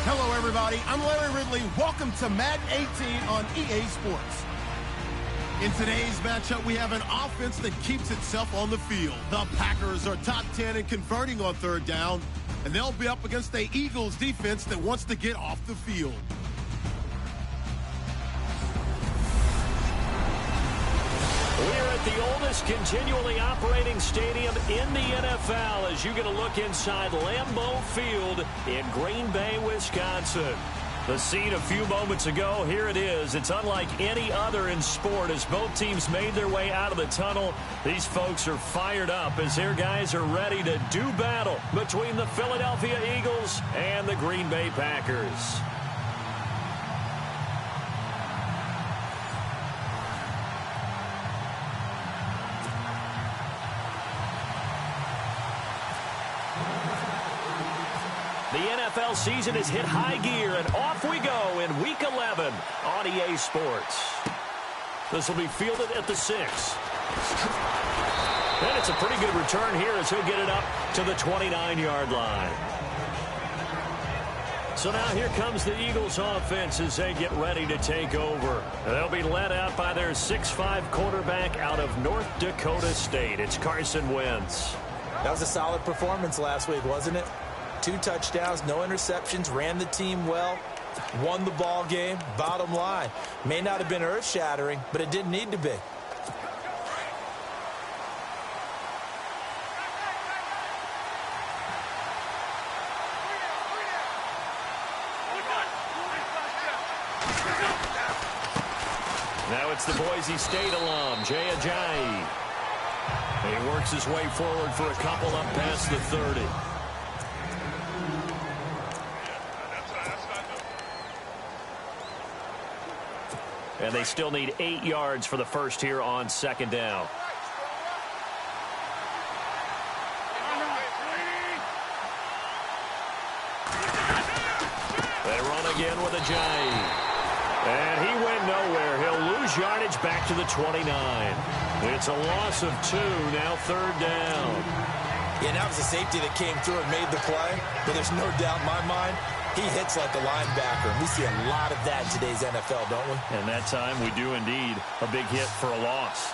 Hello, everybody. I'm Larry Ridley. Welcome to Madden 18 on EA Sports. In today's matchup, we have an offense that keeps itself on the field. The Packers are top 10 in converting on third down, and they'll be up against the Eagles defense that wants to get off the field. We're at the oldest continually operating stadium in the NFL as you get a look inside Lambeau Field in Green Bay, Wisconsin. The scene a few moments ago, here it is. It's unlike any other in sport as both teams made their way out of the tunnel. These folks are fired up as their guys are ready to do battle between the Philadelphia Eagles and the Green Bay Packers. The NFL season has hit high gear, and off we go in Week 11 on EA Sports. This will be fielded at the 6. And it's a pretty good return here as he'll get it up to the 29-yard line. So now here comes the Eagles offense as they get ready to take over. They'll be led out by their 6'5 quarterback out of North Dakota State. It's Carson Wentz. That was a solid performance last week, wasn't it? 2 touchdowns, no interceptions, ran the team well, won the ball game. Bottom line, may not have been earth-shattering, but it didn't need to be. Now it's the Boise State alum, Jay Ajayi. He works his way forward for a couple up past the 30. And they still need 8 yards for the first here on second down. They run again with Ajayi. And he went nowhere. He'll lose yardage back to the 29. It's a loss of 2, now third down. Yeah, that was a safety that came through and made the play. But there's no doubt in my mind, he hits like a linebacker. We see a lot of that in today's NFL, don't we? And that time we do indeed. A big hit for a loss.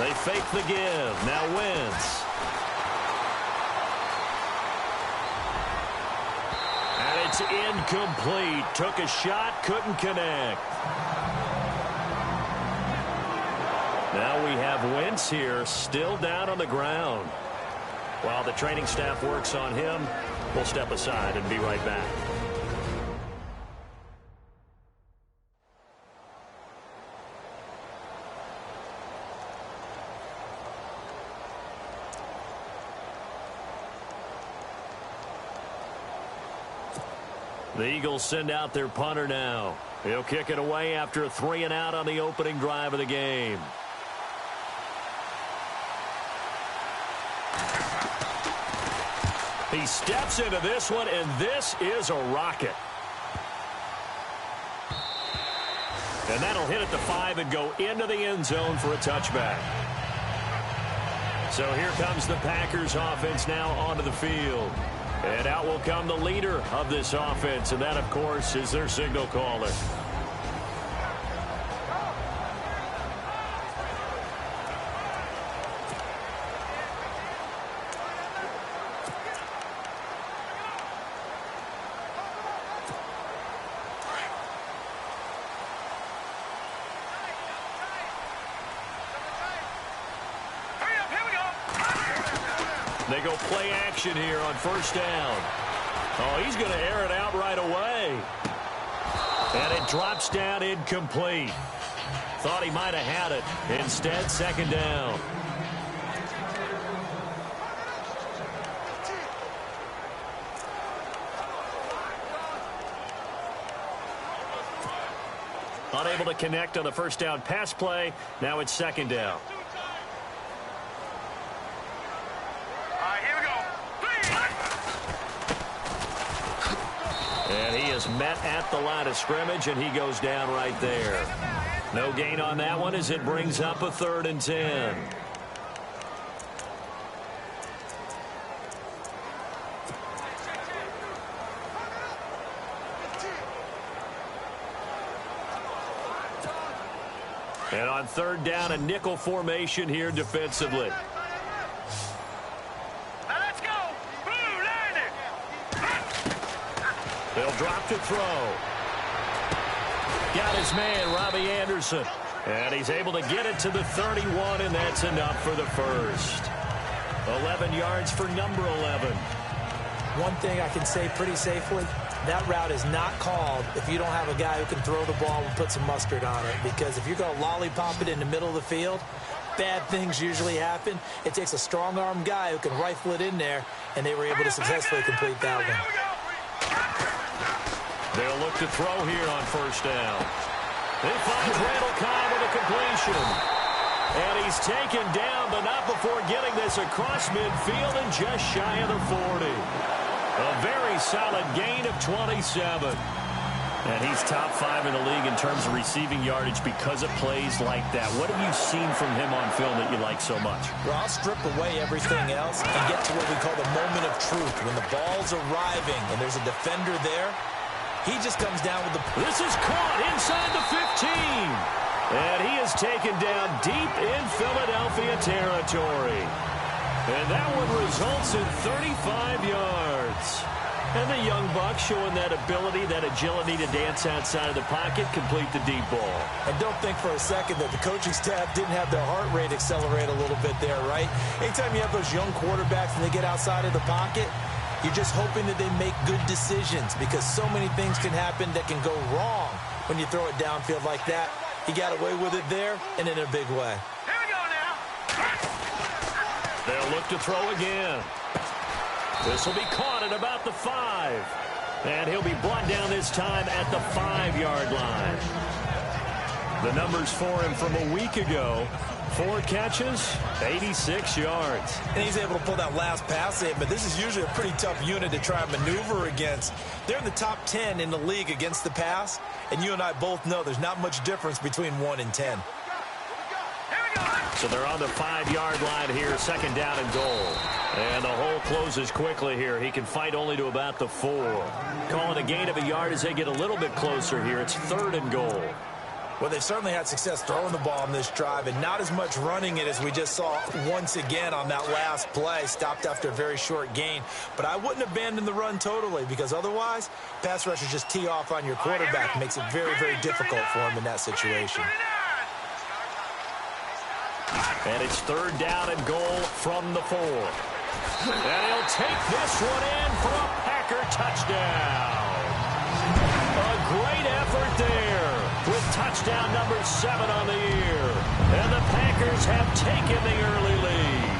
They fake the give. Now Wentz. And it's incomplete. Took a shot, couldn't connect. Now we have Wentz here, still down on the ground. While the training staff works on him, we'll step aside and be right back. The Eagles send out their punter now. He'll kick it away after a 3-and-out on the opening drive of the game. He steps into this one, and this is a rocket. And that'll hit at the 5 and go into the end zone for a touchback. So here comes the Packers offense now onto the field. And out will come the leader of this offense, and that, of course, is their signal caller. They go play action here on first down. Oh, he's going to air it out right away. And it drops down incomplete. Thought he might have had it. Instead, second down. Unable to connect on the first down pass play. Now it's second down. And he is met at the line of scrimmage, and he goes down right there. No gain on that one as it brings up a 3rd and 10. And on third down, a nickel formation here defensively. Now let's go. Blue, learn it. They'll drop to throw. Got his man, Robbie Anderson. And he's able to get it to the 31, and that's enough for the first. 11 yards for number 11. One thing I can say pretty safely, that route is not called if you don't have a guy who can throw the ball and put some mustard on it. Because if you're going to lollipop it in the middle of the field, bad things usually happen. It takes a strong-arm guy who can rifle it in there, and they were able to successfully complete that one. They'll look to throw here on first down. He finds Randall Cobb with a completion. And he's taken down, but not before getting this across midfield and just shy of the 40. A very solid gain of 27. And he's top 5 in the league in terms of receiving yardage because of plays like that. What have you seen from him on film that you like so much? Well, I'll strip away everything else and get to what we call the moment of truth. When the ball's arriving and there's a defender there, he just comes down with the... This is caught inside the 15. And he is taken down deep in Philadelphia territory. And that one results in 35 yards. And the young buck showing that ability, that agility to dance outside of the pocket, complete the deep ball. And don't think for a second that the coaching staff didn't have their heart rate accelerate a little bit there, right? Anytime you have those young quarterbacks and they get outside of the pocket, you're just hoping that they make good decisions because so many things can happen that can go wrong when you throw it downfield like that. He got away with it there and in a big way. Here we go now. They'll look to throw again. This will be caught at about the 5. And he'll be brought down this time at the 5-yard line. The numbers for him from a week ago. 4 catches, 86 yards. And he's able to pull that last pass in, but this is usually a pretty tough unit to try and maneuver against. They're in the top 10 in the league against the pass, and you and I both know there's not much difference between 1 and 10. So they're on the 5-yard line here, second down and goal. And the hole closes quickly here. He can fight only to about the 4. Calling a gain of a yard as they get a little bit closer here. It's third and goal. Well, they've certainly had success throwing the ball on this drive and not as much running it as we just saw once again on that last play. Stopped after a very short gain. But I wouldn't abandon the run totally because otherwise, pass rushers just tee off on your quarterback. Makes it very, very difficult for him in that situation. And it's third down and goal from the 4. And he'll take this one in for a Packer touchdown. A great effort there with touchdown number 7 on the year. And the Packers have taken the early lead.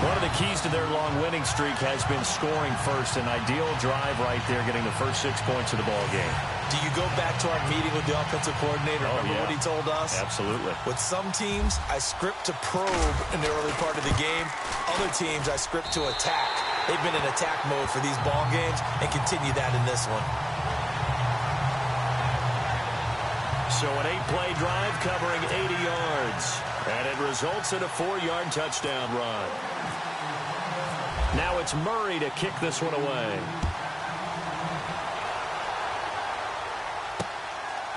One of the keys to their long winning streak has been scoring first. An ideal drive right there, getting the first 6 points of the ball game. Do you go back to our meeting with the offensive coordinator? Remember what he told us? Absolutely. With some teams, I script to probe in the early part of the game. Other teams, I script to attack. They've been in attack mode for these ball games and continue that in this one. So an 8-play drive covering 80 yards. And it results in a 4-yard touchdown run. Now it's Murray to kick this one away.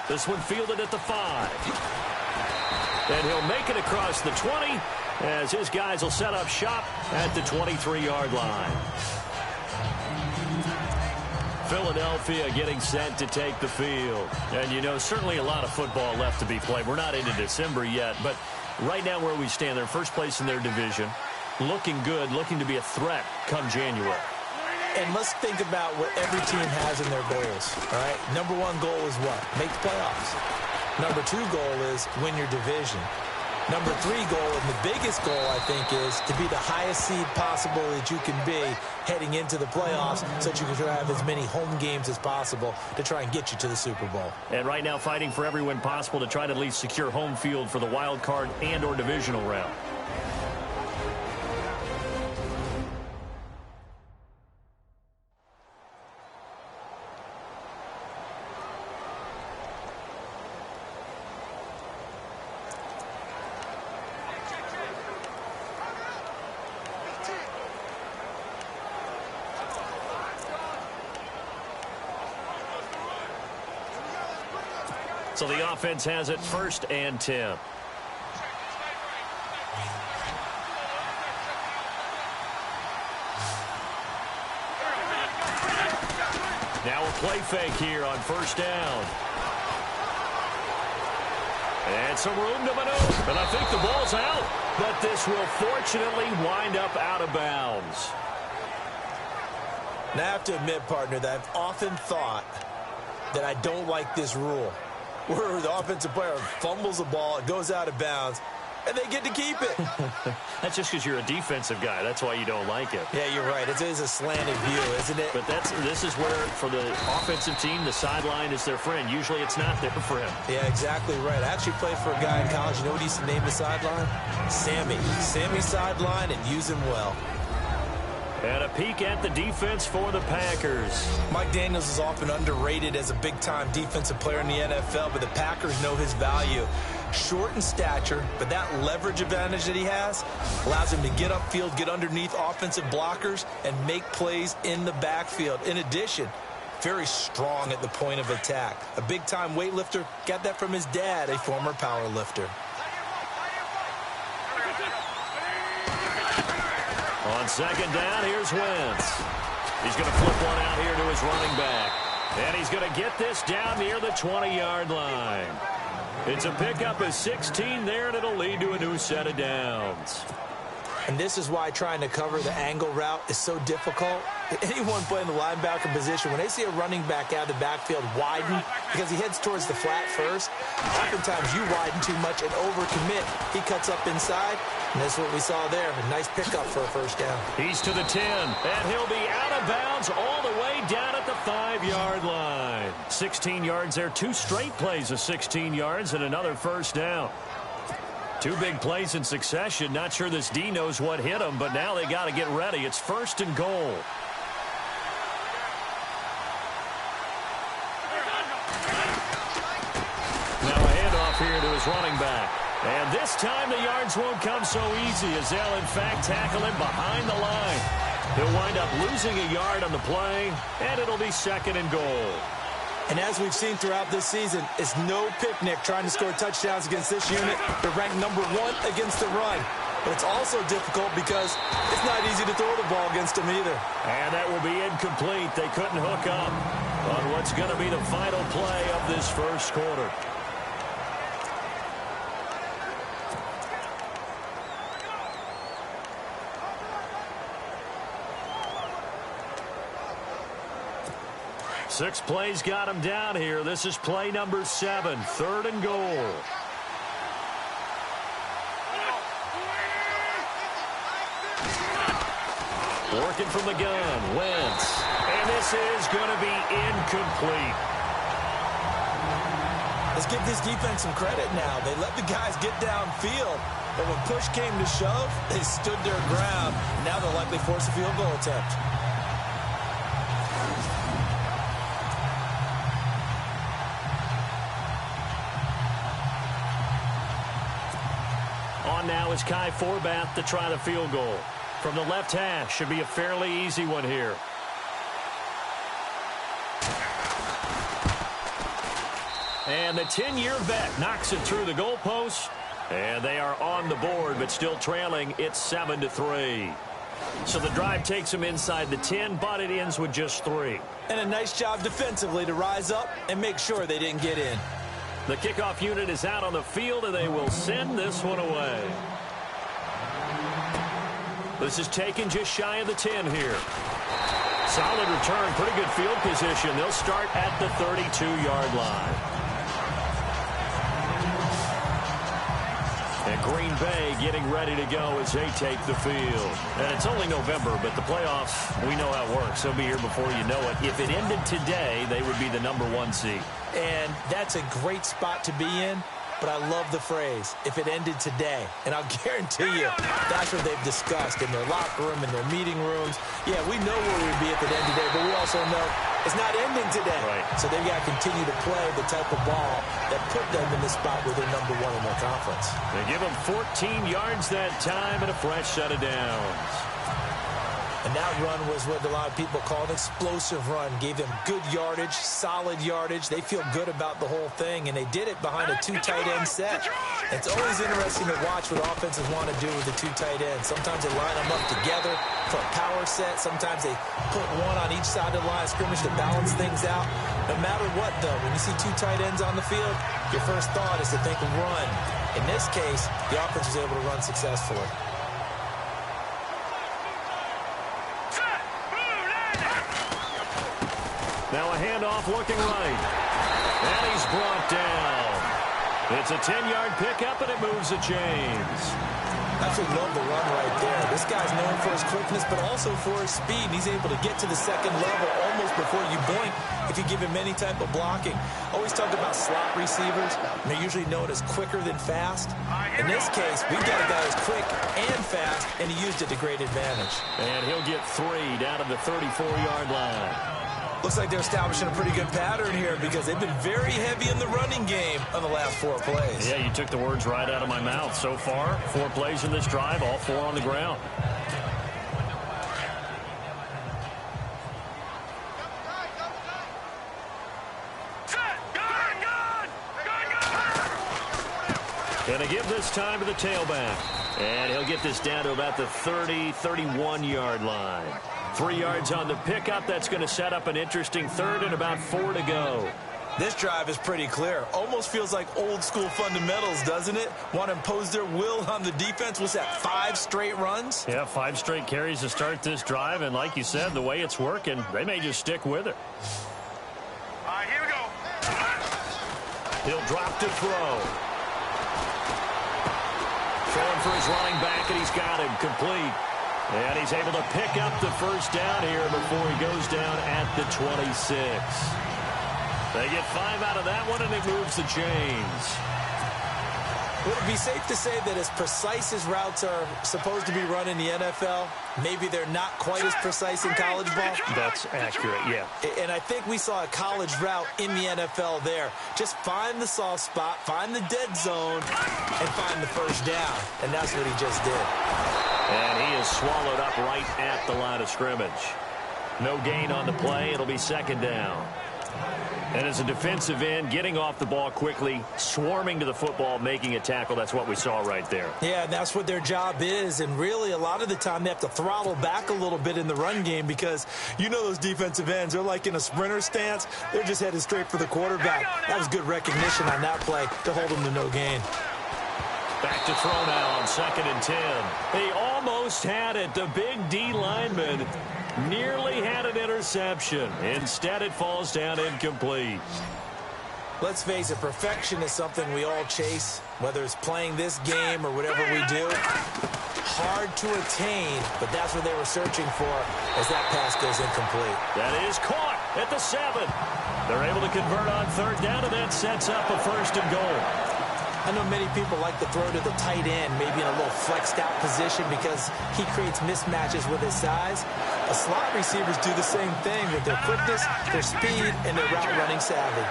This one fielded at the 5. And he'll make it across the 20 as his guys will set up shop at the 23-yard line. Philadelphia getting set to take the field. And, you know, certainly a lot of football left to be played. We're not into December yet, but right now where we stand, they're first place in their division. Looking good, looking to be a threat come January. And let's think about what every team has in their goals, all right? Number 1 goal is what? Make the playoffs. Number 2 goal is win your division. Number 3 goal, and the biggest goal, I think, is to be the highest seed possible that you can be heading into the playoffs so that you can have as many home games as possible to try and get you to the Super Bowl. And right now fighting for every win possible to try to at least secure home field for the wild card and or divisional round. So the offense has it 1st and 10. Now a play fake here on 1st down. And some room to maneuver. And I think the ball's out. But this will fortunately wind up out of bounds. Now I have to admit, partner, that I've often thought that I don't like this rule, where the offensive player fumbles the ball, it goes out of bounds, and they get to keep it. That's just because you're a defensive guy. That's why you don't like it. Yeah, you're right. It is a slanted view, isn't it? But this is where, for the offensive team, the sideline is their friend. Usually it's not there for him. Yeah, exactly right. I actually played for a guy in college. You know what he used to name the sideline? Sammy. Sammy sideline, and use him well. And a peek at the defense for the Packers. Mike Daniels is often underrated as a big-time defensive player in the NFL, but the Packers know his value. Short in stature, but that leverage advantage that he has allows him to get upfield, get underneath offensive blockers, and make plays in the backfield. In addition, very strong at the point of attack. A big-time weightlifter, got that from his dad, a former power lifter. On 2nd down, here's Wentz. He's going to flip one out here to his running back. And he's going to get this down near the 20-yard line. It's a pickup of 16 there, and it'll lead to a new set of downs. And this is why trying to cover the angle route is so difficult. Anyone playing the linebacker position, when they see a running back out of the backfield widen, because he heads towards the flat first, oftentimes you widen too much and overcommit. He cuts up inside, and that's what we saw there. A nice pickup for a 1st down. He's to the 10, and he'll be out of bounds all the way down at the 5-yard line. 16 yards there, 2 straight plays of 16 yards, and another 1st down. 2 big plays in succession. Not sure this D knows what hit him, but now they got to get ready. It's 1st and goal. Now a handoff here to his running back. And this time the yards won't come so easy as they'll, in fact, tackle him behind the line. He'll wind up losing a yard on the play, and it'll be 2nd and goal. And as we've seen throughout this season, it's no picnic trying to score touchdowns against this unit. They're ranked number 1 against the run. But it's also difficult because it's not easy to throw the ball against them either. And that will be incomplete. They couldn't hook up on what's going to be the final play of this 1st quarter. Six plays got him down here. This is play number 7, 3rd and goal. Working from the gun, Wentz. And this is going to be incomplete. Let's give this defense some credit now. They let the guys get downfield, but when push came to shove, they stood their ground. Now they'll likely force a field goal attempt. On now is Kai Forbath to try the field goal. From the left hash, should be a fairly easy one here. And the 10-year vet knocks it through the goalpost. And they are on the board, but still trailing. It's 7-3. So the drive takes them inside the 10, but it ends with just 3. And a nice job defensively to rise up and make sure they didn't get in. The kickoff unit is out on the field, and they will send this one away. This is taken just shy of the 10 here. Solid return, pretty good field position. They'll start at the 32-yard line. And Green Bay getting ready to go as they take the field. And it's only November, but the playoffs, we know how it works. They'll be here before you know it. If it ended today, they would be the number 1 seed. And that's a great spot to be in. But I love the phrase, if it ended today. And I'll guarantee you, that's what they've discussed in their locker room, in their meeting rooms. Yeah, we know where we'd be at the end today, but we also know it's not ending today. Right. So they've got to continue to play the type of ball that put them in the spot where they're number 1 in their conference. They give them 14 yards that time and a fresh set of downs. And that run was what a lot of people call an explosive run. Gave them good yardage, solid yardage. They feel good about the whole thing, and they did it behind a two tight end set. It's always interesting to watch what offenses want to do with the two tight ends. Sometimes they line them up together for a power set. Sometimes they put one on each side of the line of scrimmage to balance things out. No matter what, though, when you see two tight ends on the field, your first thought is to think run. In this case, the offense was able to run successfully. Now a handoff looking right. And he's brought down. It's a 10-yard pickup, and it moves the chains. Absolutely love the run right there. This guy's known for his quickness, but also for his speed. And he's able to get to the second level almost before you blink if you give him any type of blocking. Always talk about slot receivers. And they're usually known as quicker than fast. In this case, we've got a guy who's quick and fast, and he used it to great advantage. And he'll get 3 down to the 34-yard line. Looks like they're establishing a pretty good pattern here because they've been very heavy in the running game on the last 4 plays. Yeah, you took the words right out of my mouth. So far, 4 plays in this drive, all 4 on the ground. Gonna give this time to the tailback. And he'll get this down to about the 30, 31-yard line. 3 yards on the pickup. That's going to set up an interesting third and about 4 to go. This drive is pretty clear. Almost feels like old school fundamentals, doesn't it? Want to impose their will on the defense. What's that, 5 straight runs? Yeah, 5 straight carries to start this drive. And like you said, the way it's working, they may just stick with it. All right, here we go. He'll drop to throw. Throwing for his running back, and he's got him complete. And he's able to pick up the first down here before he goes down at the 26. They get 5 out of that one, and it moves the chains. Would it be safe to say that as precise as routes are supposed to be run in the NFL, maybe they're not quite as precise in college ball? That's accurate, yeah. And I think we saw a college route in the NFL there. Just find the soft spot, find the dead zone, and find the first down. And that's what he just did. And he is swallowed up right at the line of scrimmage. No gain on the play. It'll be second down. And as a defensive end, getting off the ball quickly, swarming to the football, making a tackle, that's what we saw right there. Yeah, and that's what their job is. And really, a lot of the time, they have to throttle back a little bit in the run game because you know those defensive ends, they're like in a sprinter stance. They're just headed straight for the quarterback. That was good recognition on that play to hold them to no gain. Back to throw now on 2nd and 10. He almost had it. The big D lineman nearly had an interception. Instead, it falls down incomplete. Let's face it, perfection is something we all chase, whether it's playing this game or whatever we do. Hard to attain, but that's what they were searching for as that pass goes incomplete. That is caught at the 7. They're able to convert on 3rd down, and that sets up a 1st and goal. I know many people like to throw to the tight end, maybe in a little flexed out position because he creates mismatches with his size. The slot receivers do the same thing with their quickness, their speed, and their route running savvy.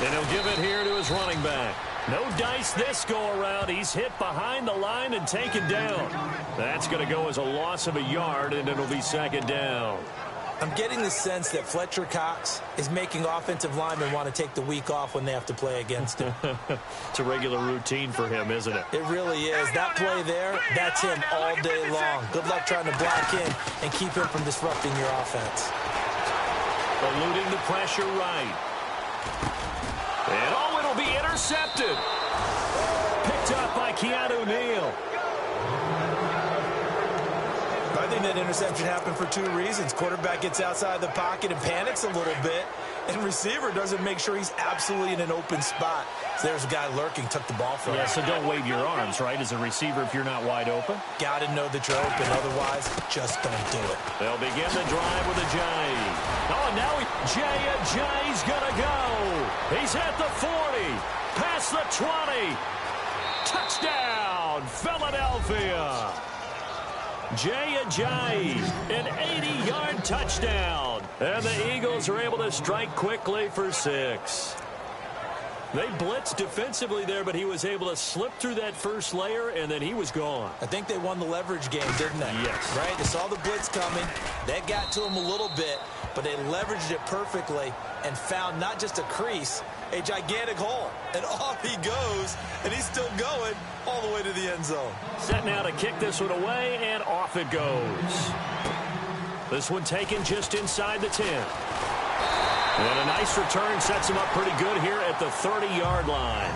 And he'll give it here to his running back. No dice this go-around. He's hit behind the line and taken down. That's going to go as a loss of a yard, and it'll be 2nd down. I'm getting the sense that Fletcher Cox is making offensive linemen want to take the week off when they have to play against him. It's a regular routine for him, isn't it? It really is. That play there, that's him all day long. Good luck trying to block in and keep him from disrupting your offense. Eluding the pressure right. And oh, it'll be intercepted. Picked up by Keanu Neal. I think that interception happened for 2 reasons. Quarterback gets outside the pocket and panics a little bit, and receiver doesn't make sure he's absolutely in an open spot. So there's a guy lurking, took the ball from him. Yeah, so don't wave your arms, right, as a receiver if you're not wide open. Got to know that you're open, otherwise just don't do it. They'll begin the drive with Ajayi. Oh, and now Ajayi's going to go. He's at the 40, past the 20. Touchdown, Philadelphia. Jay Ajayi, an 80-yard touchdown. And the Eagles are able to strike quickly for 6. They blitzed defensively there, but he was able to slip through that first layer, and then he was gone. I think they won the leverage game, didn't they? Yes. Right? They saw the blitz coming. That got to him a little bit, but they leveraged it perfectly and found not just a crease, a gigantic hole. And off he goes, and he's still going all the way to the end zone. Set now to kick this one away, and off it goes. This one taken just inside the 10. And a nice return sets him up pretty good here at the 30-yard line.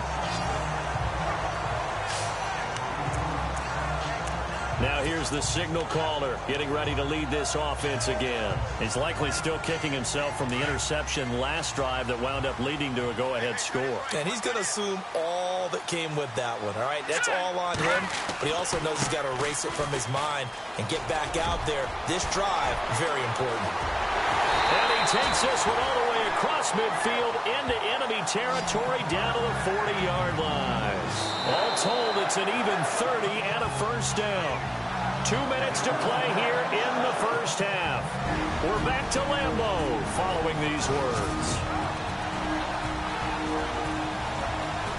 Now here's the signal caller getting ready to lead this offense again. He's likely still kicking himself from the interception last drive that wound up leading to a go-ahead score. And he's going to assume all that came with that one, all right? That's all on him, but he also knows he's got to erase it from his mind and get back out there. This drive, very important. And he takes this one all the way across midfield into enemy territory down to the 40-yard line. All told, it's an even 30 and a first down. 2 minutes to play here in the first half. We're back to Lambeau following these words.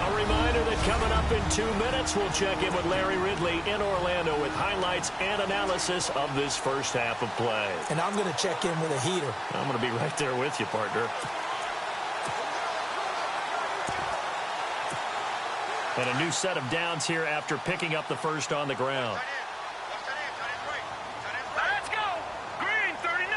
A reminder that coming up in 2 minutes, we'll check in with Larry Ridley in Orlando with highlights and analysis of this first half of play. And I'm going to check in with a heater. I'm going to be right there with you, partner. And a new set of downs here after picking up the first on the ground. Let's go! Green, 39!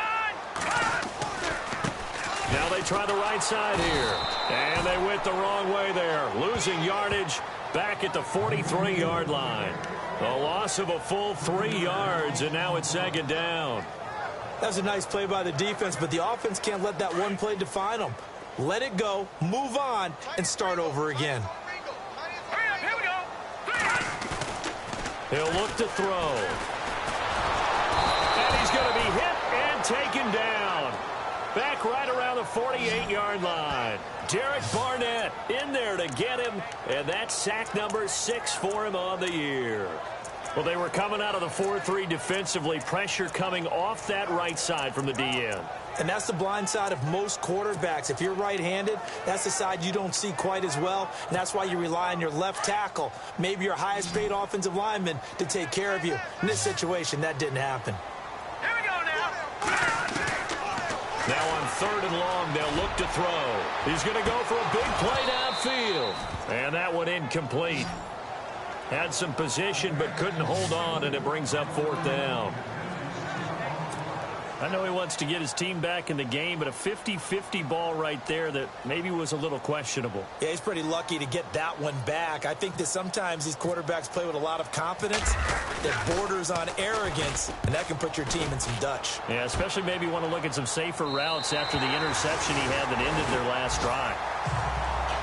Now they try the right side here. And they went the wrong way there. Losing yardage back at the 43-yard line. A loss of a full 3 yards, and now it's second down. That was a nice play by the defense, but the offense can't let that one play define them. Let it go, move on, and start over again. Here we go! He'll look to throw. And he's going to be hit and taken down. Back right around the 48-yard line. Derek Barnett in there to get him, and that's sack number 6 for him on the year. Well, they were coming out of the 4-3 defensively. Pressure coming off that right side from the DN. And that's the blind side of most quarterbacks. If you're right-handed, that's the side you don't see quite as well, and that's why you rely on your left tackle, maybe your highest-paid offensive lineman, to take care of you. In this situation, that didn't happen. Here we go now! Now on 3rd and long, they'll look to throw. He's going to go for a big play downfield. And that one incomplete. Had some position but couldn't hold on, and it brings up 4th down. I know he wants to get his team back in the game, but a 50-50 ball right there that maybe was a little questionable. Yeah, he's pretty lucky to get that one back. I think that sometimes these quarterbacks play with a lot of confidence that borders on arrogance, and that can put your team in some Dutch. Yeah, especially maybe want to look at some safer routes after the interception he had that ended their last drive.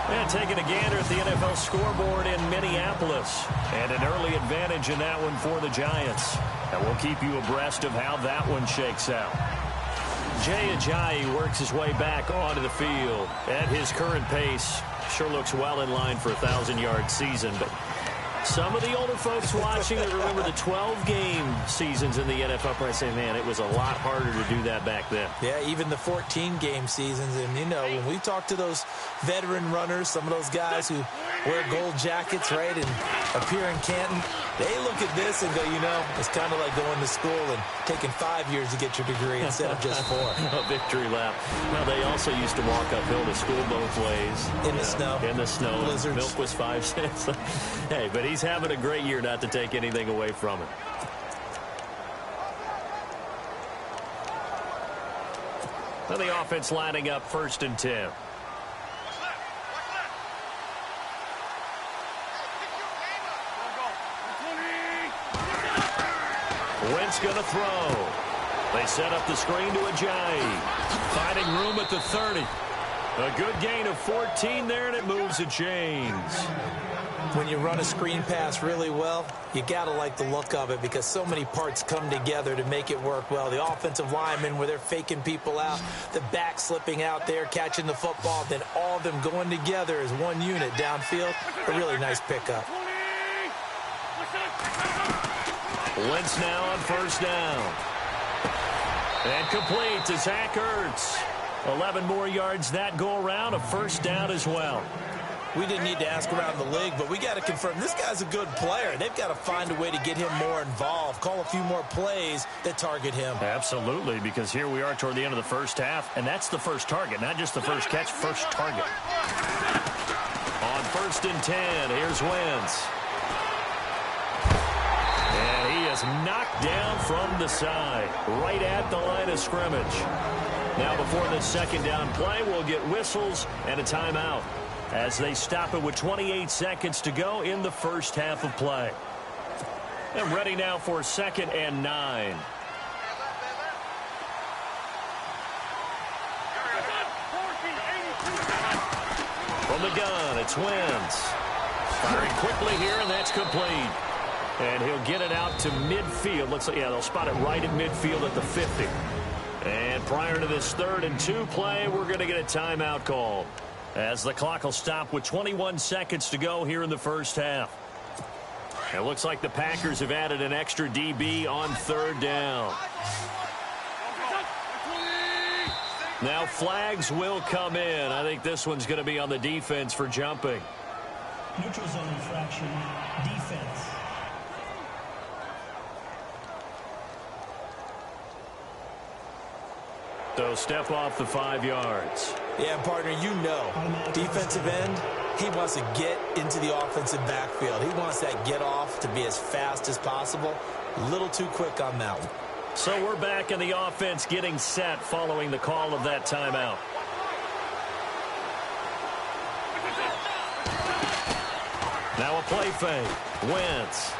And taking a gander at the NFL scoreboard in Minneapolis. And an early advantage in that one for the Giants. And we'll keep you abreast of how that one shakes out. Jay Ajayi works his way back onto the field. At his current pace, sure looks well in line for a 1,000-yard season. But some of the older folks watching that remember the 12-game seasons in the NFL probably say, man, it was a lot harder to do that back then. Yeah, even the 14-game seasons. And, you know, when we talk to those veteran runners, some of those guys who wear gold jackets, right, and appear in Canton, they look at this and go, you know, it's kind of like going to school and taking 5 years to get your degree instead of just 4. A victory lap. Well, they also used to walk uphill to school both ways. In the snow. In the snow. Blizzards. Milk was 5 cents. Hey, but he's having a great year, not to take anything away from him. Well, the offense lining up 1st and 10. Wentz going to throw. They set up the screen to Ajayi. Finding room at the 30. A good gain of 14 there, and it moves the chains. When you run a screen pass really well, you got to like the look of it because so many parts come together to make it work well. The offensive linemen, where they're faking people out, the back slipping out there, catching the football, then all of them going together as one unit downfield. A really nice pickup. Wentz now on 1st down. And complete to Zach Ertz. 11 more yards that go around, a 1st down as well. We didn't need to ask around the league, but we got to confirm this guy's a good player. They've got to find a way to get him more involved, call a few more plays that target him. Absolutely, because here we are toward the end of the first half, and that's the first target, not just the first catch, first target. On 1st and 10, here's Wentz. And he is knocked down from the side, right at the line of scrimmage. Now before this second down play, we'll get whistles and a timeout as they stop it with 28 seconds to go in the first half of play. And ready now for 2nd and 9. From the gun, it's Wentz. Firing quickly here, and that's complete. And he'll get it out to midfield. Looks like, yeah, they'll spot it right at midfield at the 50. And prior to this 3rd and 2 play, we're going to get a timeout call, as the clock will stop with 21 seconds to go here in the first half. It looks like the Packers have added an extra DB on 3rd down. Now flags will come in. I think this one's going to be on the defense for jumping. Neutral zone infraction, defense. So step off the 5 yards. Yeah, partner, you know, defensive end, he wants to get into the offensive backfield. He wants that get off to be as fast as possible. A little too quick on that one. So we're back in the offense getting set following the call of that timeout. Now a play fake. Wentz.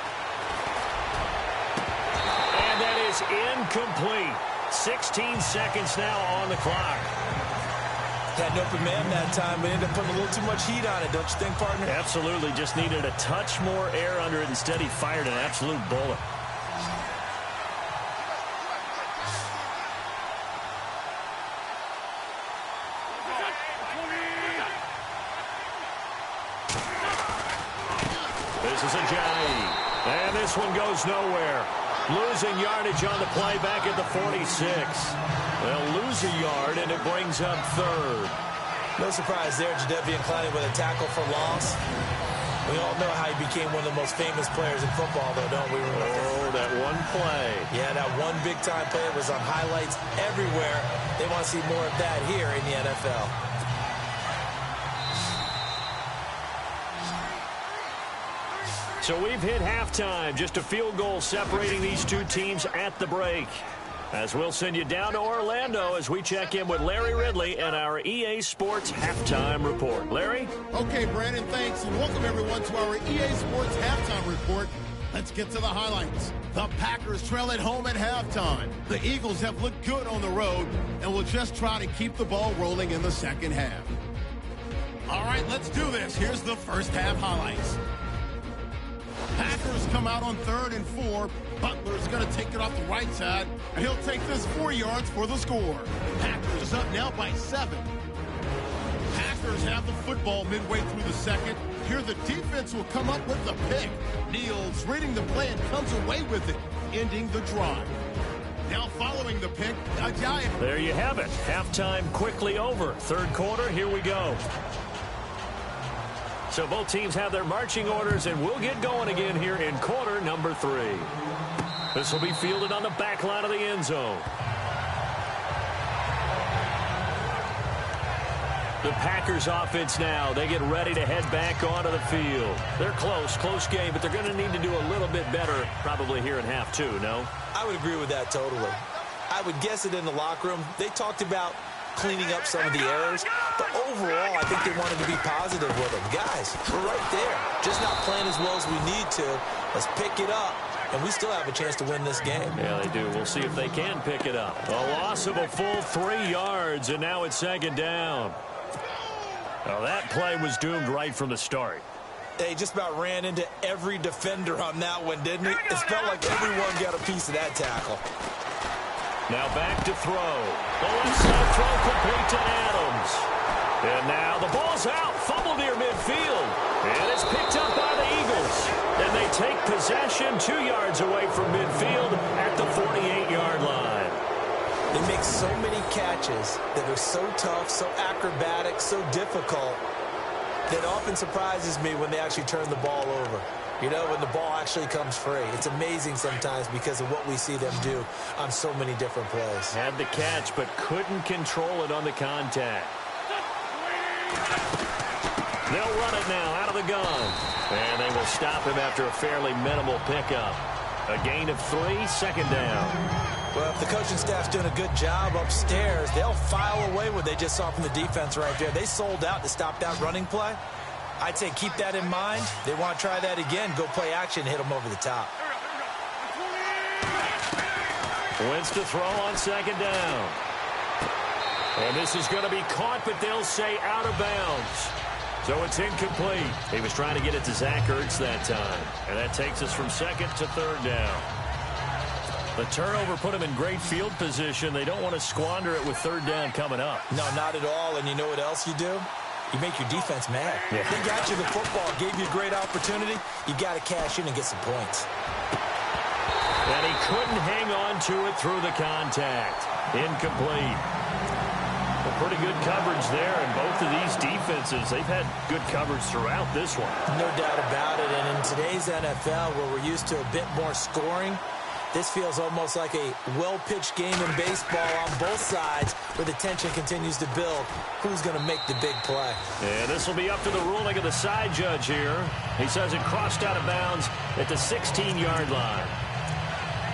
And that is incomplete. 16 seconds now on the clock. Had an open man that time, but ended up putting a little too much heat on it, don't you think, partner? Absolutely. Just needed a touch more air under it. Instead, he fired an absolute bullet. This is a Ajayi. And this one goes nowhere. Losing yardage on the play back at the 46. They'll lose a yard, and it brings up 3rd. No surprise there, Jadeveon Clowney with a tackle for loss. We all know how he became one of the most famous players in football, though, don't we? Oh, that one play. Yeah, that one big-time play was on highlights everywhere. They want to see more of that here in the NFL. So we've hit halftime. Just a field goal separating these two teams at the break. As we'll send you down to Orlando as we check in with Larry Ridley and our EA Sports Halftime Report. Larry? Okay, Brandon, thanks, and welcome everyone to our EA Sports Halftime Report. Let's get to the highlights. The Packers trail at home at halftime. The Eagles have looked good on the road and will just try to keep the ball rolling in the second half. All right, let's do this. Here's the first half highlights. Packers come out on 3rd and 4. Butler's going to take it off the right side, and he'll take this 4 yards for the score. Packers up now by 7. Packers have the football midway through the second. Here the defense will come up with the pick. Neal's reading the play and comes away with it, ending the drive. Now following the pick, Ajayi. There you have it. Halftime quickly over. 3rd quarter, here we go. So both teams have their marching orders, and we'll get going again here in quarter number 3. This will be fielded on the back line of the end zone. The Packers offense now. They get ready to head back onto the field. They're close game, but they're going to need to do a little bit better probably here in half 2, no? I would agree with that totally. I would guess it in the locker room. They talked about cleaning up some of the errors, but overall, I think they wanted to be positive with them. Guys, we're right there. Just not playing as well as we need to. Let's pick it up, and we still have a chance to win this game. Yeah, they do. We'll see if they can pick it up. A loss of a full 3 yards, and now it's 2nd down. Well, that play was doomed right from the start. They just about ran into every defender on that one, didn't it? It felt like everyone got a piece of that tackle. Now back to throw. The left side throw complete to Adams. And now the ball's out. Fumble near midfield. And it's picked up by the Eagles. And they take possession 2 yards away from midfield at the 48-yard line. They make so many catches that are so tough, so acrobatic, so difficult. That often surprises me when they actually turn the ball over. You know, when the ball actually comes free. It's amazing sometimes because of what we see them do on so many different plays. Had the catch, but couldn't control it on the contact. They'll run it now out of the gun. And they will stop him after a fairly minimal pickup. A gain of 3, second down. Well, if the coaching staff's doing a good job upstairs, they'll file away what they just saw from the defense right there. They sold out to stop that running play. I'd say keep that in mind. They want to try that again. Go play action, hit them over the top. Wentz to throw on second down. And this is going to be caught, but they'll say out of bounds. So it's incomplete. He was trying to get it to Zach Ertz that time. And that takes us from second to third down. The turnover put him in great field position. They don't want to squander it with third down coming up. No, not at all. And you know what else you do? You make your defense mad. Yeah. They got you the football, gave you a great opportunity. You got to cash in and get some points. And he couldn't hang on to it through the contact. Incomplete. Well, pretty good coverage there, and both of these defenses, they've had good coverage throughout this one. No doubt about it. And in today's NFL, where we're used to a bit more scoring, this feels almost like a well-pitched game in baseball on both sides where the tension continues to build. Who's going to make the big play? And this will be up to the ruling of the side judge here. He says it crossed out of bounds at the 16-yard line.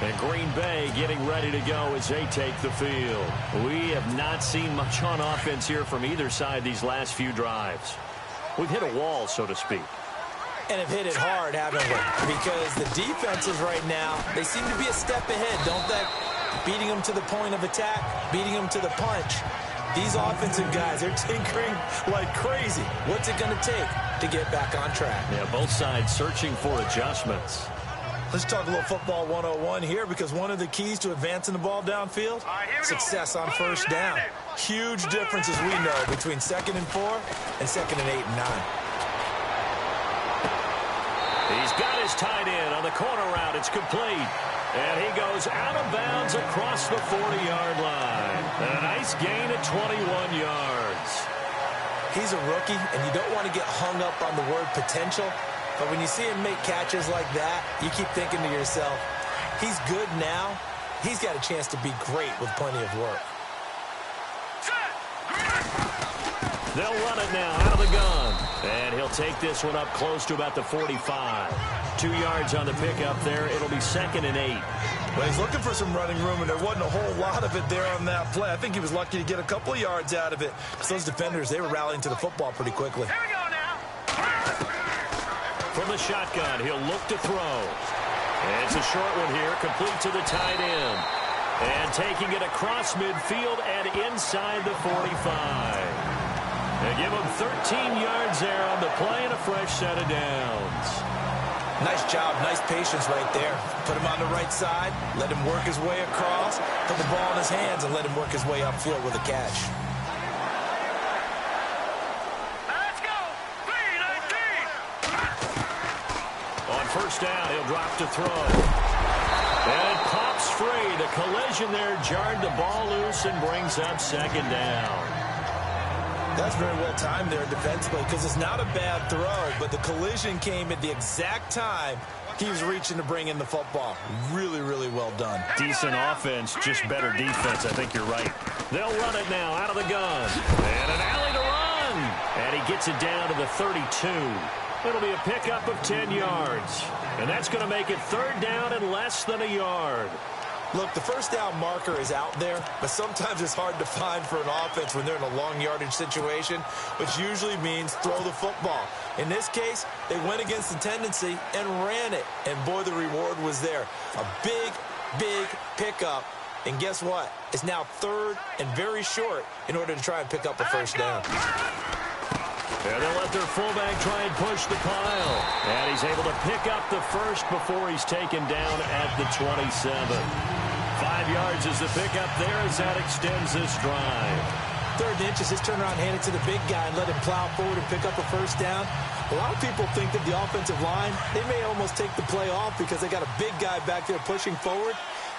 And Green Bay getting ready to go as they take the field. We have not seen much on offense here from either side these last few drives. We've hit a wall, so to speak. And have hit it hard, haven't we? Because the defenses right now, they seem to be a step ahead, don't they? Beating them to the point of attack, beating them to the punch. These offensive guys are tinkering like crazy. What's it going to take to get back on track? Yeah, both sides searching for adjustments. Let's talk a little football 101 here, because one of the keys to advancing the ball downfield, success on first down. Huge difference, as we know, between 2nd and 4 and 2nd and 8 and 9. He's got his tight end on the corner route. It's complete. And he goes out of bounds across the 40-yard line. And a nice gain of 21 yards. He's a rookie, and you don't want to get hung up on the word potential. But when you see him make catches like that, you keep thinking to yourself, he's good now. He's got a chance to be great with plenty of work. They'll run it now out of the gun. And he'll take this one up close to about the 45. 2 yards on the pickup there. It'll be 2nd and 8. Well, he's looking for some running room, and there wasn't a whole lot of it there on that play. I think he was lucky to get a couple of yards out of it, because those defenders, they were rallying to the football pretty quickly. Here we go now. From the shotgun, he'll look to throw. And it's a short one here, complete to the tight end. And taking it across midfield and inside the 45. They give him 13 yards there on the play and a fresh set of downs. Nice job, nice patience right there. Put him on the right side, let him work his way across, put the ball in his hands, and let him work his way upfield with a catch. Let's go. 3-19. On first down, he'll drop to throw. And it pops free. The collision there jarred the ball loose and brings up 2nd down. That's very well timed there defensively, because it's not a bad throw, but the collision came at the exact time he was reaching to bring in the football. Really, really well done. Decent offense, just better defense. I think you're right. They'll run it now out of the gun. And an alley to run. And he gets it down to the 32. It'll be a pickup of 10 yards. And that's going to make it 3rd down and less than a yard. Look, the first down marker is out there, but sometimes it's hard to find for an offense when they're in a long yardage situation, which usually means throw the football. In this case, they went against the tendency and ran it, and boy, the reward was there. A big, big pickup, and guess what? It's now 3rd and very short in order to try and pick up a first down. And they'll let their fullback try and push the pile. And he's able to pick up the first before he's taken down at the 27. 5 yards is the pickup there as that extends this drive. 3rd and inches, just turn around, hand it to the big guy and let him plow forward and pick up a first down. A lot of people think that the offensive line, they may almost take the play off because they got a big guy back there pushing forward.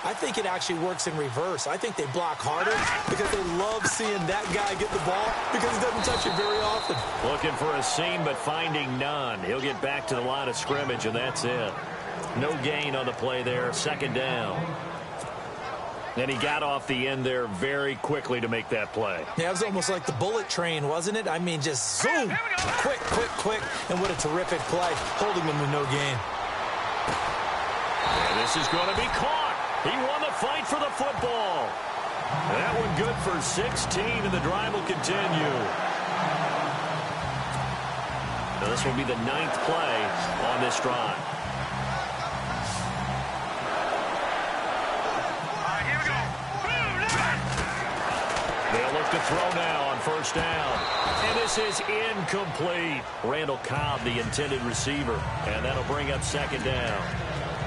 I think it actually works in reverse. I think they block harder because they love seeing that guy get the ball because he doesn't touch it very often. Looking for a seam, but finding none. He'll get back to the line of scrimmage, and that's it. No gain on the play there. Second down. And he got off the end there very quickly to make that play. Yeah, it was almost like the bullet train, wasn't it? I mean, just zoom. Quick, quick, quick. And what a terrific play, holding him to no gain. And this is going to be caught. He won the fight for the football. That one good for 16, and the drive will continue. Now this will be the 9th play on this drive. Here we go. They'll look to throw now on first down. And this is incomplete. Randall Cobb, the intended receiver. And that'll bring up second down.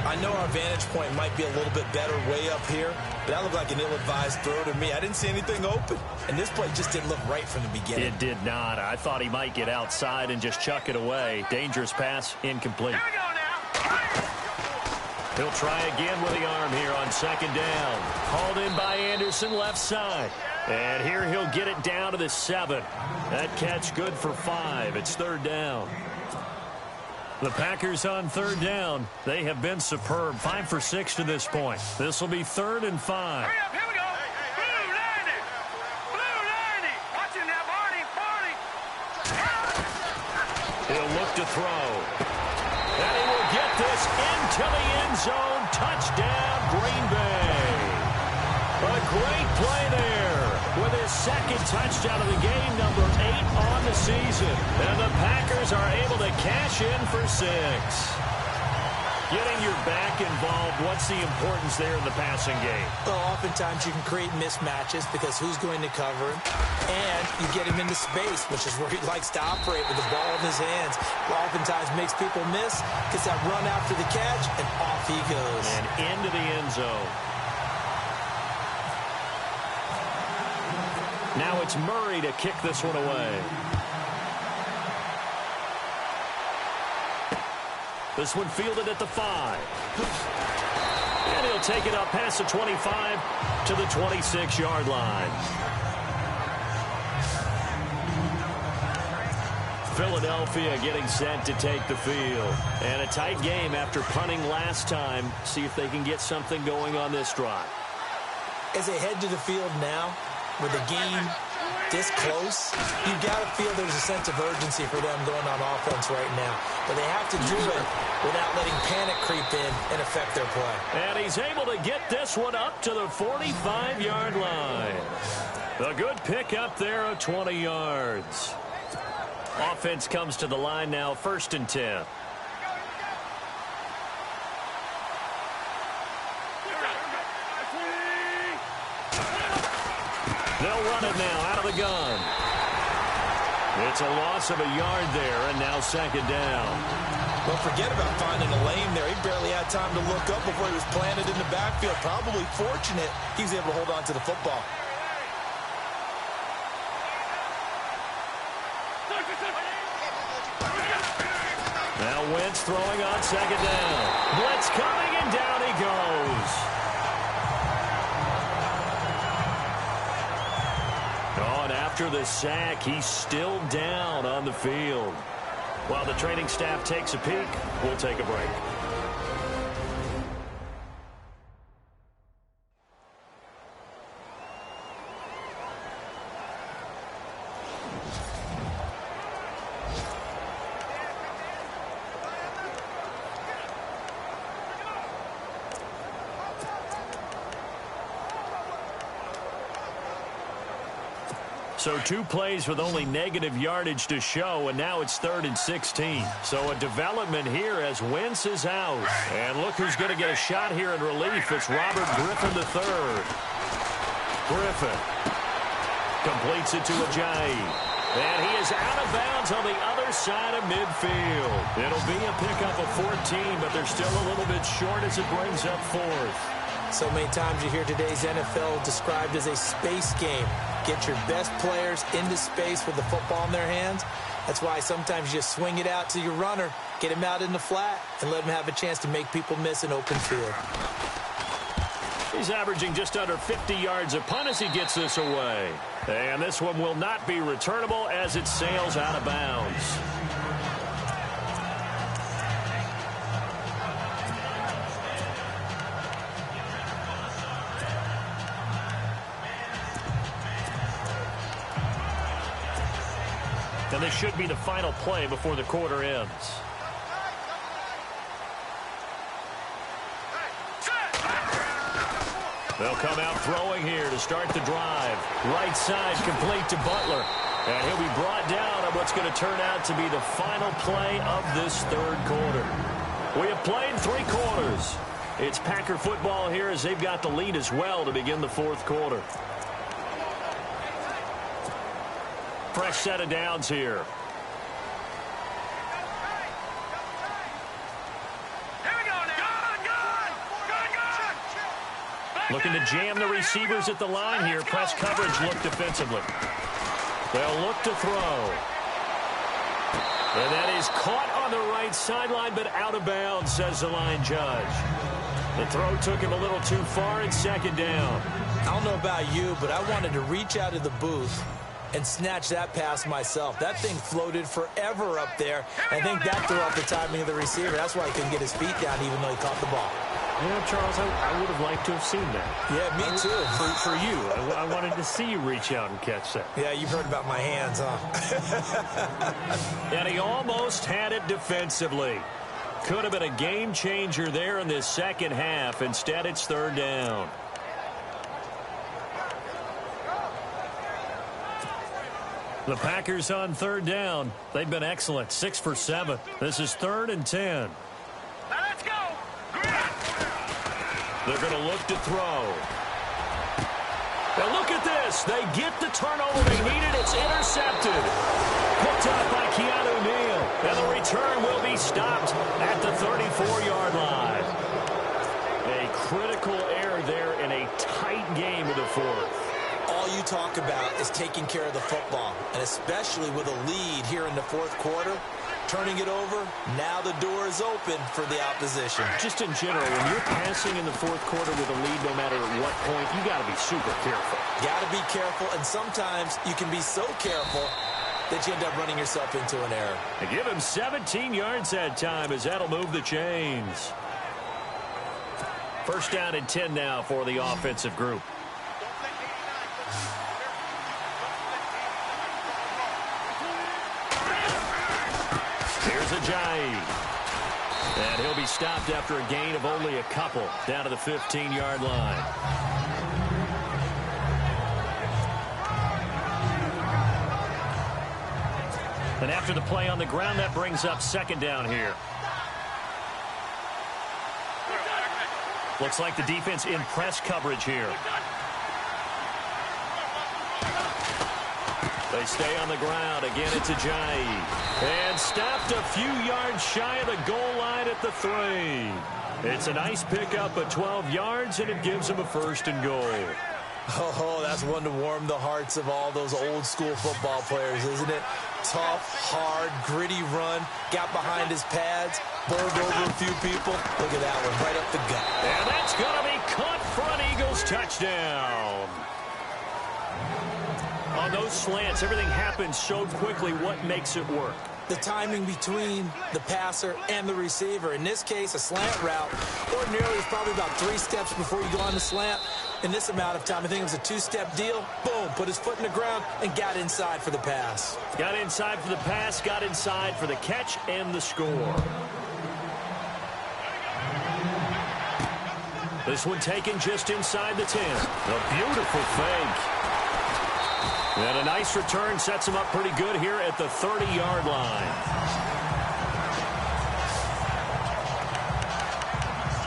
I know our vantage point might be a little bit better way up here, but that looked like an ill-advised throw to me. I didn't see anything open, and this play just didn't look right from the beginning. It did not. I thought he might get outside and just chuck it away. Dangerous pass, incomplete. Here we go now. He'll try again with the arm here on second down. Hauled in by Anderson, left side. And here he'll get it down to the 7. That catch good for 5. It's third down. The Packers on third down. They have been superb. 5 for 6 to this point. This will be 3rd and 5. Hurry up, here we go. Blue 90. Blue 90. Watch him now, Barney. He'll look to throw. And he will get this into the end zone. Touchdown, Green Bay. A great play there with his second touchdown of the game, number 8 on the season. And the Packers are able to cash in for 6. Getting your back involved, what's the importance there in the passing game? Well, oftentimes you can create mismatches because who's going to cover him, and you get him into space, which is where he likes to operate with the ball in his hands. Oftentimes makes people miss, gets that run after the catch, and off he goes. And into the end zone. Now it's Murray to kick this one away. This one fielded at the 5. And he'll take it up past the 25 to the 26-yard line. Philadelphia getting set to take the field. And a tight game after punting last time. See if they can get something going on this drive. As they head to the field now, with the game this close, you've got to feel there's a sense of urgency for them going on offense right now. But they have to do it without letting panic creep in and affect their play. And he's able to get this one up to the 45-yard line. A good pickup there of 20 yards. Offense comes to the line now, 1st and 10. They'll run it now out of the gun. It's a loss of a yard there, and now second down. Well, forget about finding a lane there. He barely had time to look up before he was planted in the backfield. Probably fortunate he was able to hold on to the football. Now Wentz throwing on second down. Blitz coming, and down he goes. Oh, and after the sack, he's still down on the field. While the training staff takes a peek, we'll take a break. So 2 plays with only negative yardage to show, and now it's 3rd and 16. So a development here as Wentz is out. And look who's going to get a shot here in relief. It's Robert Griffin III. Griffin completes it to Ajayi. And he is out of bounds on the other side of midfield. It'll be a pickup of 14, but they're still a little bit short as it brings up 4th. So many times you hear today's NFL described as a space game. Get your best players into space with the football in their hands. That's why sometimes you just swing it out to your runner, get him out in the flat, and let him have a chance to make people miss an open field. He's averaging just under 50 yards a punt as he gets this away. And this one will not be returnable as it sails out of bounds. And this should be the final play before the quarter ends. They'll come out throwing here to start the drive. Right side complete to Butler. And he'll be brought down on what's going to turn out to be the final play of this third quarter. We have played 3 quarters. It's Packer football here as they've got the lead as well to begin the fourth quarter. Fresh set of downs here. Looking to jam the receivers at the line here. Press coverage look defensively. They'll look to throw. And that is caught on the right sideline, but out of bounds, says the line judge. The throw took him a little too far in second down. I don't know about you, but I wanted to reach out of the booth and snatch that pass myself. That thing floated forever up there. I think that threw off the timing of the receiver. That's why he couldn't get his feet down even though he caught the ball. Yeah, Charles, I would have liked to have seen that. Yeah, me too. For you. I wanted to see you reach out and catch that. Yeah, you've heard about my hands, huh? And he almost had it defensively. Could have been a game changer there in this second half. Instead, it's third down. The Packers on third down. They've been excellent. 6 for 7. This is 3rd and 10. Let's go. They're going to look to throw. Now look at this. They get the turnover they needed. It's intercepted. Picked up by Keanu Neal. And the return will be stopped at the 34-yard line. A critical error there in a tight game of the fourth. All you talk about is taking care of the football, and especially with a lead here in the fourth quarter, turning it over, now the door is open for the opposition. Just in general, when you're passing in the fourth quarter with a lead, no matter at what point, you got to be super careful. Got to be careful, and sometimes you can be so careful that you end up running yourself into an error. They give him 17 yards that time as that'll move the chains. First down and 10 now for the offensive group. Here's Ajayi. And he'll be stopped after a gain of only a couple down to the 15-yard line. And after the play on the ground, that brings up second down here. Looks like the defense in press coverage here. They stay on the ground. Again, it's Ajayi. And stopped a few yards shy of the goal line at the 3. It's a nice pickup of 12 yards, and it gives them a 1st and goal. Oh, that's one to warm the hearts of all those old-school football players, isn't it? Tough, hard, gritty run. Got behind his pads, bowled over a few people. Look at that one, right up the gut. And that's going to be caught for an Eagles touchdown. On those slants, everything happens so quickly. What makes it work? The timing between the passer and the receiver. In this case, a slant route. Ordinarily, it's probably about 3 steps before you go on the slant. In this amount of time, I think it was a 2-step deal. Boom, put his foot in the ground and got inside for the pass. Got inside for the pass, got inside for the catch and the score. This one taken just inside the 10. A beautiful fake. And a nice return sets him up pretty good here at the 30-yard line.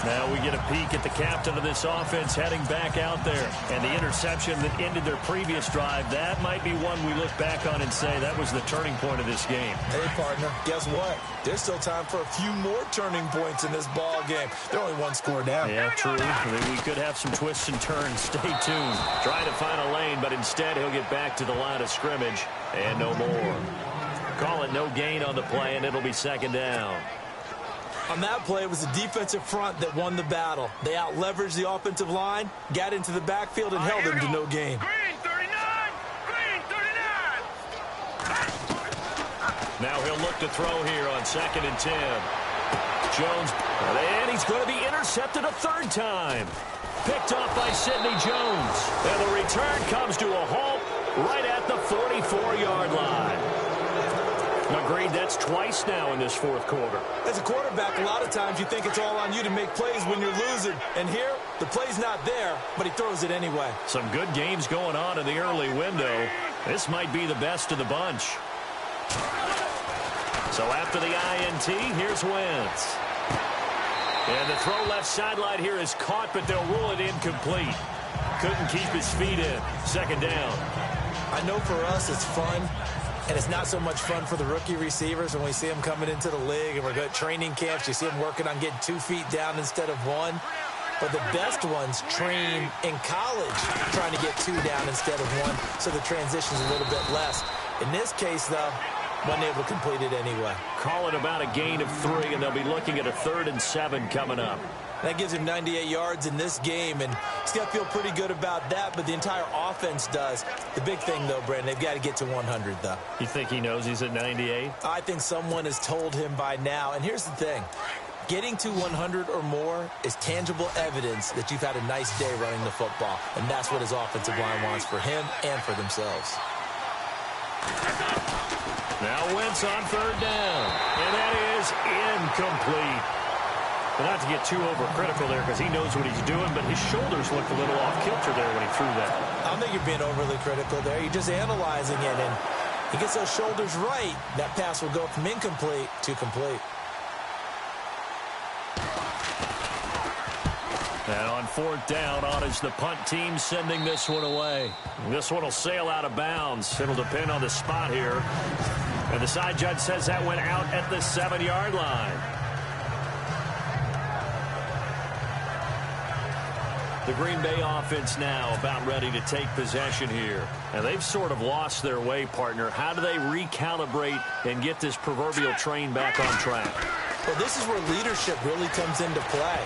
Now we get a peek at the captain of this offense heading back out there. And the interception that ended their previous drive, that might be one we look back on and say that was the turning point of this game. Hey, partner, guess what? There's still time for a few more turning points in this ball game. They're only 1 score down. Yeah, true. We could have some twists and turns. Stay tuned. Trying to find a lane, but instead he'll get back to the line of scrimmage and no more. Call it no gain on the play, and it'll be second down. On that play, it was the defensive front that won the battle. They out-leveraged the offensive line, got into the backfield, and held them to no gain. Green 39! Green 39! Now he'll look to throw here on 2nd and 10. Jones, and he's going to be intercepted a third time. Picked off by Sidney Jones. And the return comes to a halt right at the 44-yard line. Agreed, that's twice now in this fourth quarter. As a quarterback, a lot of times you think it's all on you to make plays when you're losing. And here, the play's not there, but he throws it anyway. Some good games going on in the early window. This might be the best of the bunch. So after the INT, here's Wentz. And the throw left sideline here is caught, but they'll rule it incomplete. Couldn't keep his feet in. 2nd down. I know for us it's fun, and it's not so much fun for the rookie receivers when we see them coming into the league and we're going to training camps. You see them working on getting 2 feet down instead of 1. But the best ones train in college trying to get 2 down instead of 1, so the transition's a little bit less. In this case, though, wasn't able to complete it anyway. Call it about a gain of 3, and they'll be looking at a 3rd and 7 coming up. That gives him 98 yards in this game, and he's got to feel pretty good about that, but the entire offense does. The big thing, though, Brandon, they've got to get to 100, though. You think he knows he's at 98? I think someone has told him by now, and here's the thing. Getting to 100 or more is tangible evidence that you've had a nice day running the football, and that's what his offensive line wants for him and for themselves. Now Wentz on 3rd down, and that is incomplete. Well, not to get too overcritical there because he knows what he's doing, but his shoulders looked a little off kilter there when he threw that. I don't think you're being overly critical there. You're just analyzing it, and he gets those shoulders right. That pass will go from incomplete to complete. And on 4th down, on is the punt team sending this one away. This one will sail out of bounds. It'll depend on the spot here. And the side judge says that went out at the 7-yard line. The Green Bay offense now about ready to take possession here. And they've sort of lost their way, partner. How do they recalibrate and get this proverbial train back on track? Well, this is where leadership really comes into play.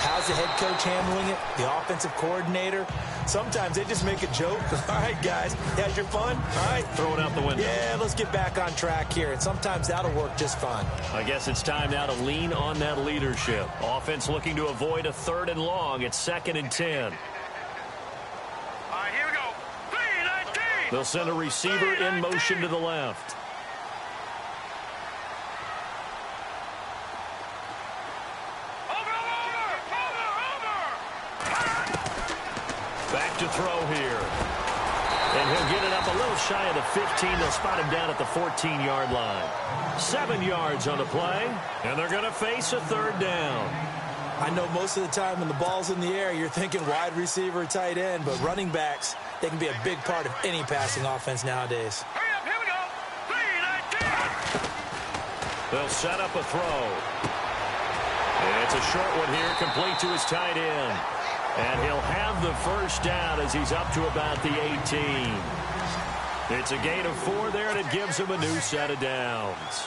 How's the head coach handling it? The offensive coordinator? Sometimes they just make a joke. All right, guys, you had your fun? All right. Throw it out the window. Yeah, let's get back on track here. And sometimes that'll work just fine. I guess it's time now to lean on that leadership. Offense looking to avoid a 3rd and long. It's 2nd and 10. All right, here we go. 3-19. They'll send a receiver in motion to the left. Back to throw here. And he'll get it up a little shy of the 15. They'll spot him down at the 14-yard line. 7 yards on the play, and they're going to face a 3rd down. I know most of the time when the ball's in the air, you're thinking wide receiver, tight end, but running backs, they can be a big part of any passing offense nowadays. Hurry up, here we go. 3-19. They'll set up a throw. And it's a short one here, complete to his tight end. And he'll have the 1st down as he's up to about the 18. It's a gain of 4 there, and it gives him a new set of downs.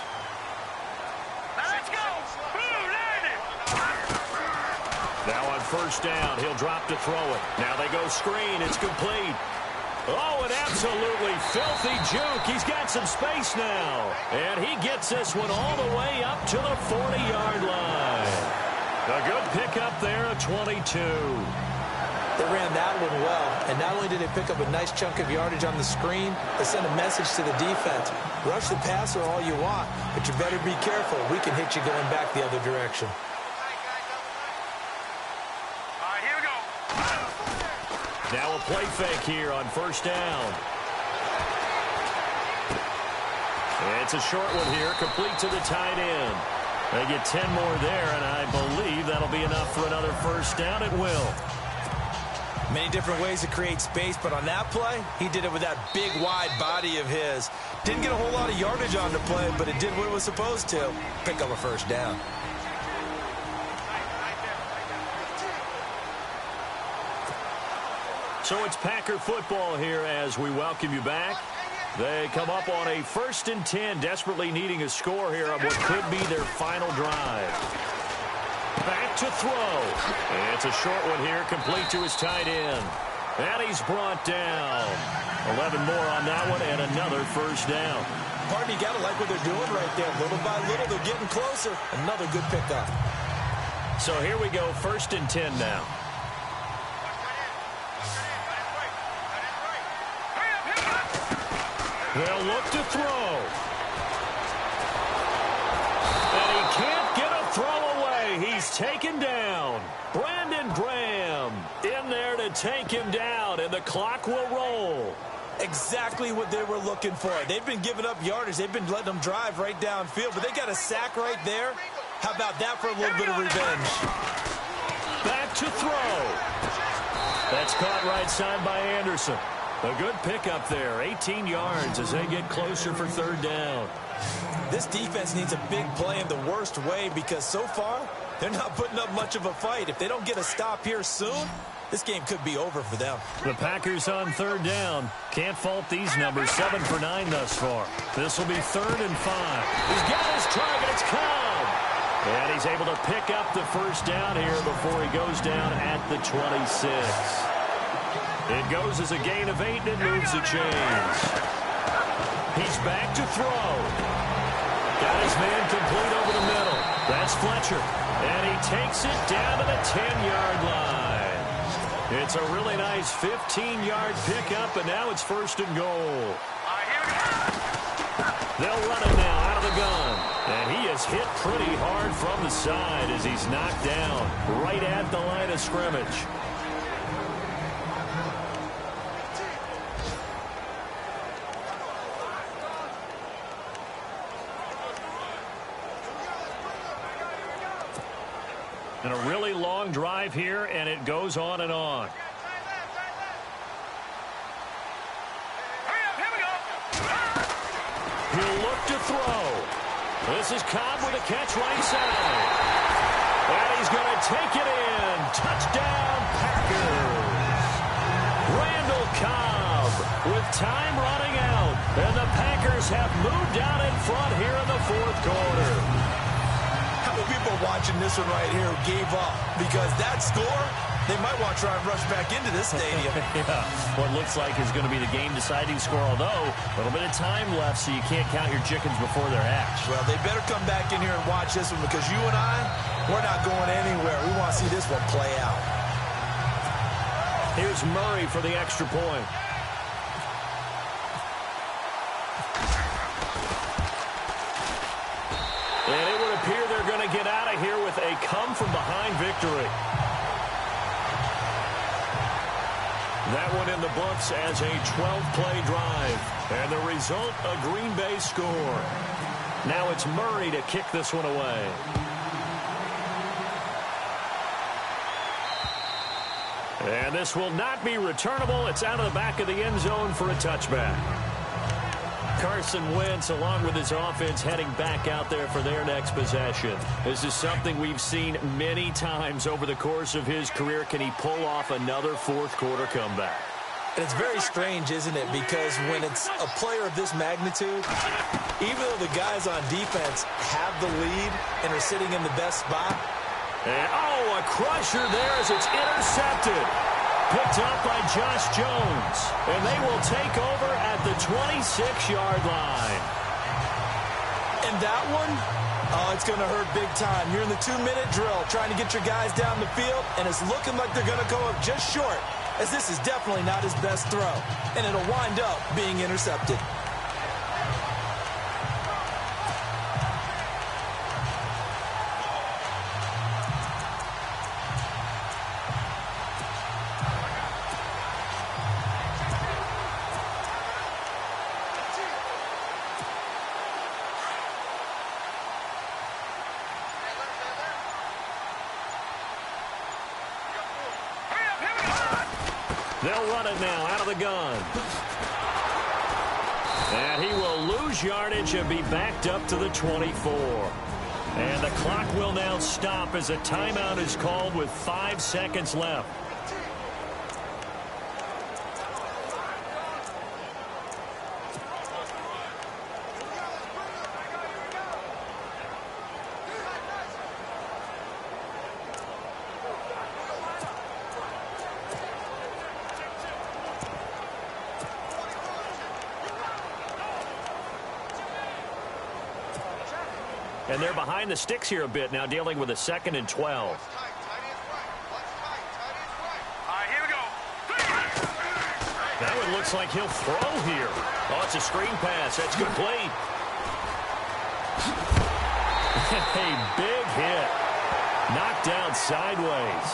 Now let's go. Blue 90. Now on 1st down, he'll drop to throw it. Now they go screen. It's complete. Oh, an absolutely filthy juke. He's got some space now. And he gets this one all the way up to the 40-yard line. A good pickup there at 22. They ran that one well, and not only did they pick up a nice chunk of yardage on the screen, they sent a message to the defense. Rush the passer all you want, but you better be careful. We can hit you going back the other direction. All right, here we go. Now a play fake here on 1st down. It's a short one here, complete to the tight end. They get 10 more there, and I believe that'll be enough for another 1st down. It will. Many different ways to create space, but on that play, he did it with that big, wide body of his. Didn't get a whole lot of yardage on the play, but it did what it was supposed to. Pick up a 1st down. So it's Packer football here as we welcome you back. They come up on a 1st and 10, desperately needing a score here on what could be their final drive. Back to throw. It's a short one here, complete to his tight end. And he's brought down. 11 more on that one, and another first down. Pardon, you got to like what they're doing right there. Little by little, they're getting closer. Another good pickup. So here we go, 1st and 10 now. They'll look to throw. And he can't get a throw away. He's taken down. Brandon Graham in there to take him down, and the clock will roll. Exactly what they were looking for. They've been giving up yardage. They've been letting them drive right downfield, but they got a sack right there. How about that for a little bit of revenge? Back to throw. That's caught right side by Anderson. A good pickup there. 18 yards as they get closer for 3rd down. This defense needs a big play in the worst way because so far they're not putting up much of a fight. If they don't get a stop here soon, this game could be over for them. The Packers on 3rd down. Can't fault these numbers. 7 for 9 thus far. This will be 3rd and 5. He's got his target. It's Cobb. And he's able to pick up the first down here before he goes down at the 26. It goes as a gain of 8, and it moves the chains. He's back to throw. Got his man complete over the middle. That's Fletcher. And he takes it down to the 10-yard line. It's a really nice 15-yard pickup, and now it's 1st and goal. They'll run it now out of the gun. And he is hit pretty hard from the side as he's knocked down right at the line of scrimmage. And a really long drive here, and it goes on and on. He'll look to throw. This is Cobb with a catch right side. And he's going to take it in. Touchdown, Packers. Randall Cobb with time running out. And the Packers have moved out in front here in the 4th quarter. How many people watching this one right here gave up? Because that score, they might want to try and rush back into this stadium. Yeah, what looks like is going to be the game-deciding score, although a little bit of time left, so you can't count your chickens before they're hatched. Well, they better come back in here and watch this one because you and I, we're not going anywhere. We want to see this one play out. Here's Murray for the extra point. And it would appear they're going to get out of here with a come-from-behind victory. That one in the books as a 12-play drive. And the result, a Green Bay score. Now it's Murray to kick this one away. And this will not be returnable. It's out of the back of the end zone for a touchback. Carson Wentz, along with his offense, heading back out there for their next possession. This is something we've seen many times over the course of his career. Can he pull off another 4th quarter comeback? And it's very strange, isn't it? Because when it's a player of this magnitude, even though the guys on defense have the lead and are sitting in the best spot. And, a crusher there as it's intercepted. Picked up by Josh Jones. And they will take over at the 26-yard line. And that one, it's going to hurt big time. You're in the 2-minute drill trying to get your guys down the field, and it's looking like they're going to go up just short, as this is definitely not his best throw. And it'll wind up being intercepted. They'll run it now out of the gun. And he will lose yardage and be backed up to the 24. And the clock will now stop as a timeout is called with 5 seconds left. And they're behind the sticks here a bit now, dealing with a 2nd and 12. All right, here we go. That one looks like he'll throw here. Oh, it's a screen pass. That's complete. A big hit. Knocked down sideways.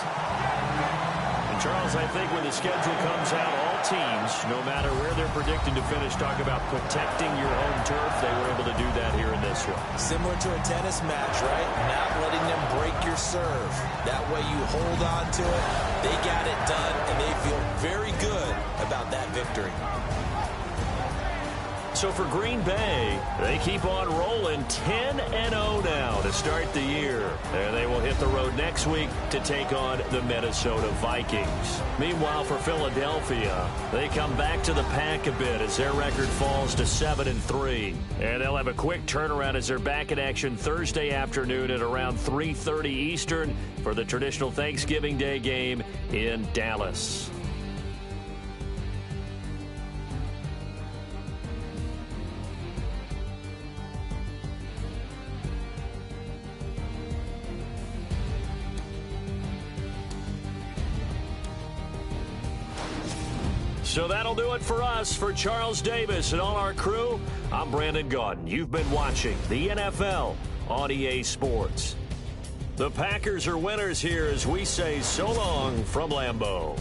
And Charles, I think when the schedule comes out, all teams, no matter where they're predicted to finish, talk about protecting your home turf. They were able to do that here in this one. Similar to a tennis match, right? Not letting them break your serve. That way you hold on to it. They got it done, and they feel very good about that victory. So for Green Bay, they keep on rolling 10-0 now to start the year. And they will hit the road next week to take on the Minnesota Vikings. Meanwhile, for Philadelphia, they come back to the pack a bit as their record falls to 7-3. And they'll have a quick turnaround as they're back in action Thursday afternoon at around 3:30 Eastern for the traditional Thanksgiving Day game in Dallas. So that'll do it for us. For Charles Davis and all our crew, I'm Brandon Gaudin. You've been watching the NFL on EA Sports. The Packers are winners here as we say so long from Lambeau.